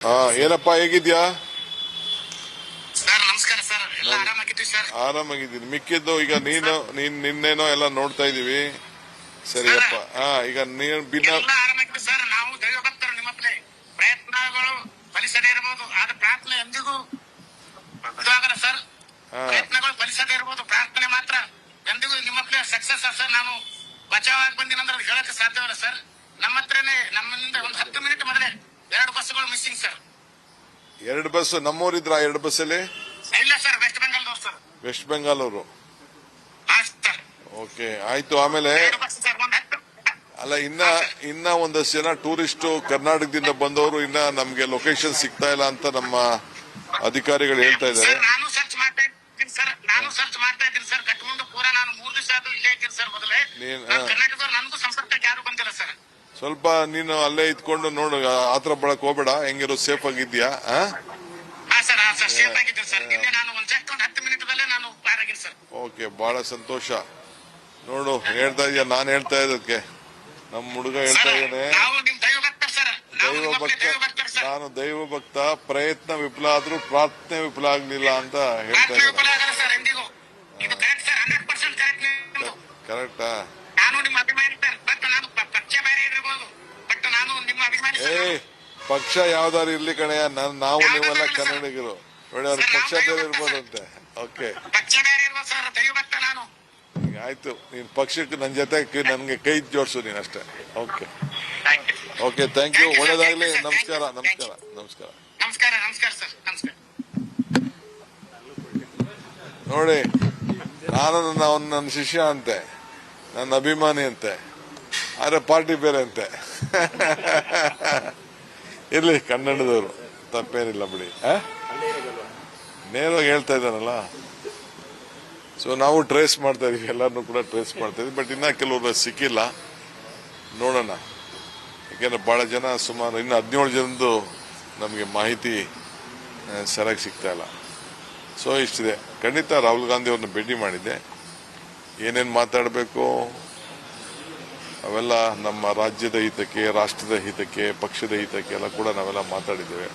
ಏನಪ್ಪ ಹೇಗಿದ್ಯಾ? ಸರ್ ನಮಸ್ಕಾರ ಸರ್, ಎಲ್ಲ ಆರಾಮಾಗಿದ್ದೀವಿ ಸರ್. ಆರಾಮಾಗಿದ್ದೀನಿ. ಮಿಕ್ಕಿದ್ದು ಈಗ ನಿನ್ನೇನೋ ಎಲ್ಲ ನೋಡ್ತಾ ಇದೀವಿ. ಸರಿಯಪ್ಪ. ಈಗ ನೀನು ಎಲ್ಲ ಆರಾಮಾಗಿದ್ದೀವಿ ಸರ್. ನಾವು ದೈವ ಭಕ್ತರು, ನಿಮ್ಮಪ್ಪಲೆ ಪ್ರಯತ್ನಗಳು ಫಲಿಸದೇ ಇರಬಹುದು, ಆದ ಪ್ರಾರ್ಥನೆ ಎಂದಿಗೂ ಇದಾಗಲ್ಲ ಸರ್. ಪ್ರಯತ್ನಗಳು ಫಲಿಸದೇ ಇರಬಹುದು, ಪ್ರಾರ್ಥನೆ ಮಾತ್ರ ಎಂದಿಗೂ ನಿಮ್ಮಪ್ಪಲೆ ಸಕ್ಸಸ್ ಸರ್. ನಾನು ಬಚಾವಾಗಿ ಬಂದಿನಂದ್ರೆ ಅದು ಹೇಳಕ್ಕೆ ಸಾಧ್ಯವಿಲ್ಲ ಸರ್. ನಮ್ಮ ಹತ್ರನೇ ನಮ್ಮಿಂದ ಒಂದು 10 ಮಿನಿಟ್ ಮೊದಲೇ 2 ಬಸ್ಗಳು ಮಿಸ್ಸಿಂಗ್ ಸರ್. 2 ಬಸ್ ನಮ್ಮೂರಿದ್ರ? 2 ಬಸ್ಸಲ್ಲಿ ಇಲ್ಲ sir, west Bengal sir. West Bengal ಅವರು. ಓಕೆ, ಆಯ್ತು. ಆಮೇಲೆ ಅಲ್ಲ, ಇನ್ನ ಒಂದಷ್ಟು ಜನ ಟೂರಿಸ್ಟ್ ಕರ್ನಾಟಕದಿಂದ ಬಂದವರು ಇನ್ನ ನಮ್ಗೆ ಲೊಕೇಶನ್ ಸಿಗ್ತಾ ಇಲ್ಲ ಅಂತ ನಮ್ಮ ಅಧಿಕಾರಿಗಳು ಹೇಳ್ತಾ ಇದ್ದಾರೆ. ನಾನು ಸರ್ಚ್ ಮಾಡ್ತಾ ಇದ್ದೀನಿ ಸರ್. ಕಟ್ಕೊಂಡು ಪೂರ ನಾನು 3 ದಿವಸ ಆದ್ರೂ ಇಲ್ಲೇ ಇದ್ದೀನಿ ಸರ್. ಮೊದಲೇ ಕರ್ನಾಟಕದವ್ರು ನನಗೂ ಸಂಪರ್ಕಕ್ಕೆ ಯಾರು ಬಂದಿಲ್ಲ ಸರ್. ಸ್ವಲ್ಪ ನೀನು ಅಲ್ಲೇ ಇದ್ಕೊಂಡು ನೋಡು, ಆತರ ಬಳಕ್ ಹೋಗ್ಬೇಡ. ಹೆಂಗಿರೋ ಸೇಫ್ ಆಗಿದ್ಯಾ? ಓಕೆ, ಬಹಳ ಸಂತೋಷ. ನೋಡು, ಹೇಳ್ತಾ ಇದೀಯ, ನಾನ್ ಹೇಳ್ತಾ ಇದ್ದಕ್ಕೆ ನಮ್ ಹುಡುಗ ಹೇಳ್ತಾ ಇದ್ದಾನೆ, ನಾನು ದೈವ ಭಕ್ತ, ಪ್ರಯತ್ನ ವಿಫಲ ಆದ್ರೂ ಪ್ರಾರ್ಥನೆ ವಿಫಲ ಆಗ್ಲಿಲ್ಲ ಅಂತ ಹೇಳ್ತಾ ಇದ್ದಾರೆ. ಕರೆಕ್ಟಾ? ಪಕ್ಷ ಯಾವ್ದಾರು ಇರ್ಲಿ ಕಣೆಯ, ನಾವು ನೀವೆಲ್ಲ ಕನ್ನಡಿಗರು. ನೋಡಿ, ಅವ್ರ ಪಕ್ಷ ಬೇರೆ ಇರ್ಬೋದಂತೆ. ಓಕೆ, ಆಯ್ತು. ನೀನ್ ಪಕ್ಷಕ್ಕೆ ನನ್ನ ಜೊತೆ ನನ್ಗೆ ಕೈ ಜೋಡಿಸು ನೀನ್ ಅಷ್ಟೇ. Okay okay, thank you. ಒಳ್ಳೇದಾಗ್ಲಿ. ನಮಸ್ಕಾರ ನಮಸ್ಕಾರ ನಮಸ್ಕಾರ ನಮಸ್ಕಾರ ಸರ್. ನಮಸ್ಕಾರ. ನೋಡಿ, ನಾನು ನನ್ನ ಶಿಷ್ಯ ಅಂತೆ, ನನ್ನ ಅಭಿಮಾನಿ ಅಂತೆ, ಆದ್ರೆ ಪಾರ್ಟಿ ಬೇರೆ ಅಂತೆ. ಇರ್ಲಿ, ಕನ್ನಡದವರು, ತಪ್ಪೇನಿಲ್ಲ ಬಿಡಿ. ನೇರವಾಗಿ ಹೇಳ್ತಾ ಇದ್ದಾನಲ್ಲ. ಸೊ ನಾವು ಟ್ರೇಸ್ ಮಾಡ್ತಾ ಇದೀವಿ, ಎಲ್ಲರನ್ನೂ ಕೂಡ ಟ್ರೇಸ್ ಮಾಡ್ತಾ ಇದೀವಿ. ಬಟ್ ಇನ್ನ ಕೆಲವರು ಸಿಕ್ಕಿಲ್ಲ, ನೋಡೋಣ. ಯಾಕೆಂದ್ರೆ ಬಹಳ ಜನ, ಸುಮಾರು ಇನ್ನು 17 ಜನದ್ದು ನಮಗೆ ಮಾಹಿತಿ ಸರಿಯಾಗಿ ಸಿಗ್ತಾ ಇಲ್ಲ. ಸೊ ಇಷ್ಟಿದೆ. ಖಂಡಿತ ರಾಹುಲ್ ಗಾಂಧಿ ಅವ್ರನ್ನ ಭೇಟಿ ಮಾಡಿದ್ದೆ. ಏನೇನು ಮಾತಾಡಬೇಕು ಅವೆಲ್ಲ ನಮ್ಮ ರಾಜ್ಯದ ಹಿತಕ್ಕೆ, ರಾಷ್ಟ್ರದ ಹಿತಕ್ಕೆ, ಪಕ್ಷದ ಹಿತಕ್ಕೆ ಎಲ್ಲ ಕೂಡ ನಾವೆಲ್ಲ ಮಾತಾಡಿದ್ದೇವೆ.